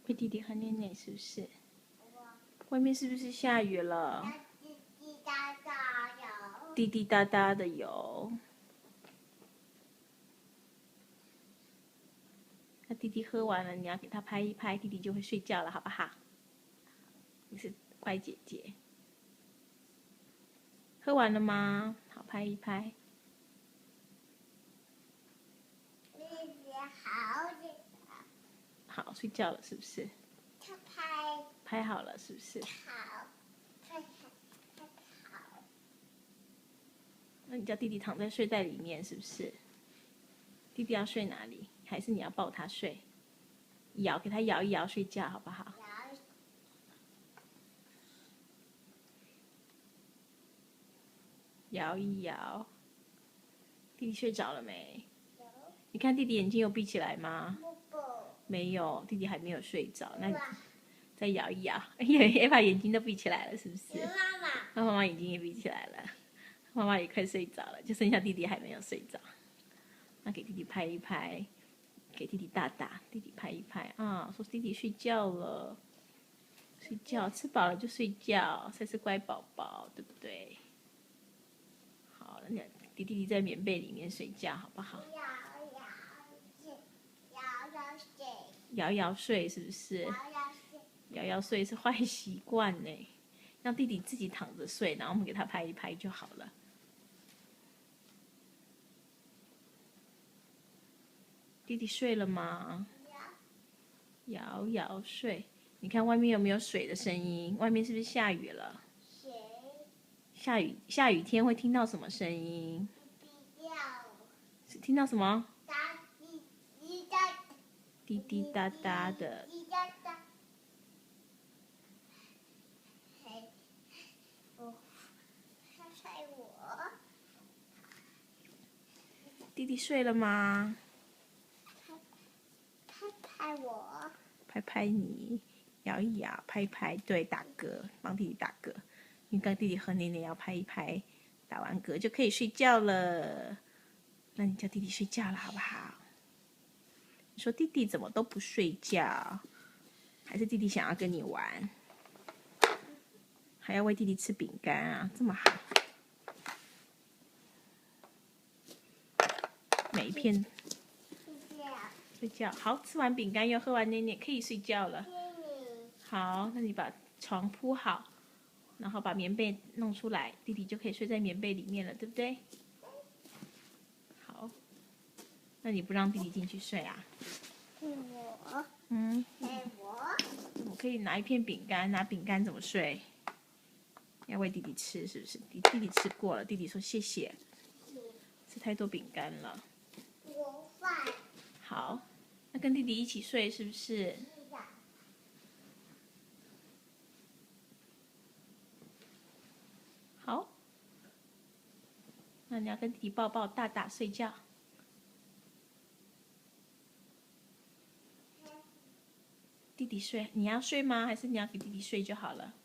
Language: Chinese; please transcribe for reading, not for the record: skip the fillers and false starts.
被弟弟喝奶奶是不是？外面是不是下雨了？滴滴答答的有。那弟弟喝完了，你要给他拍一拍，弟弟就会睡觉了，好不好？你是乖姐姐。喝完了吗？好，拍一拍。好，睡觉了是不是？他拍好了是不是？好，拍好。那你叫弟弟躺在睡袋里面是不是？弟弟要睡哪里？还是你要抱他睡？给他摇一摇睡觉好不好？摇一摇。弟弟睡着了没？你看弟弟眼睛有闭起来吗？没有，弟弟还没有睡着。那再摇一摇，也把眼睛都闭起来了，是不是？妈妈眼睛也闭起来了，妈妈也快睡着了，就剩下弟弟还没有睡着。那给弟弟拍一拍，给弟弟大大，弟弟拍一拍啊，说弟弟睡觉了，睡觉吃饱了就睡觉，才是乖宝宝，对不对？好，那弟弟在棉被里面睡觉，好不好？摇摇睡是不是？摇摇睡是坏习惯呢，让弟弟自己躺着睡，然后我们给他拍一拍就好了。弟弟睡了吗？摇摇睡。你看外面有没有水的声音？外面是不是下雨了？下雨天会听到什么声音？是听到什么？滴滴答答的。弟弟睡了吗？拍我。拍拍你，摇一摇，拍一拍，对，打嗝，帮弟弟打嗝。因为刚弟弟喝奶奶要拍一拍，打完嗝就可以睡觉了。那你叫弟弟睡觉了，好不好？你说弟弟怎么都不睡觉？还是弟弟想要跟你玩？还要喂弟弟吃饼干啊，这么好。每一片睡觉，好，吃完饼干又喝完奶奶，可以睡觉了。好，那你把床铺好，然后把棉被弄出来，弟弟就可以睡在棉被里面了，对不对？好，那你不让弟弟进去睡啊？我。我可以拿一片饼干，拿饼干怎么睡？要喂弟弟吃，是不是？弟弟吃过了，弟弟说谢谢。吃太多饼干了。好，那跟弟弟一起睡是不是？好，那你要跟弟弟抱抱大大睡觉。弟弟睡，你要睡吗？还是你要给弟弟睡就好了？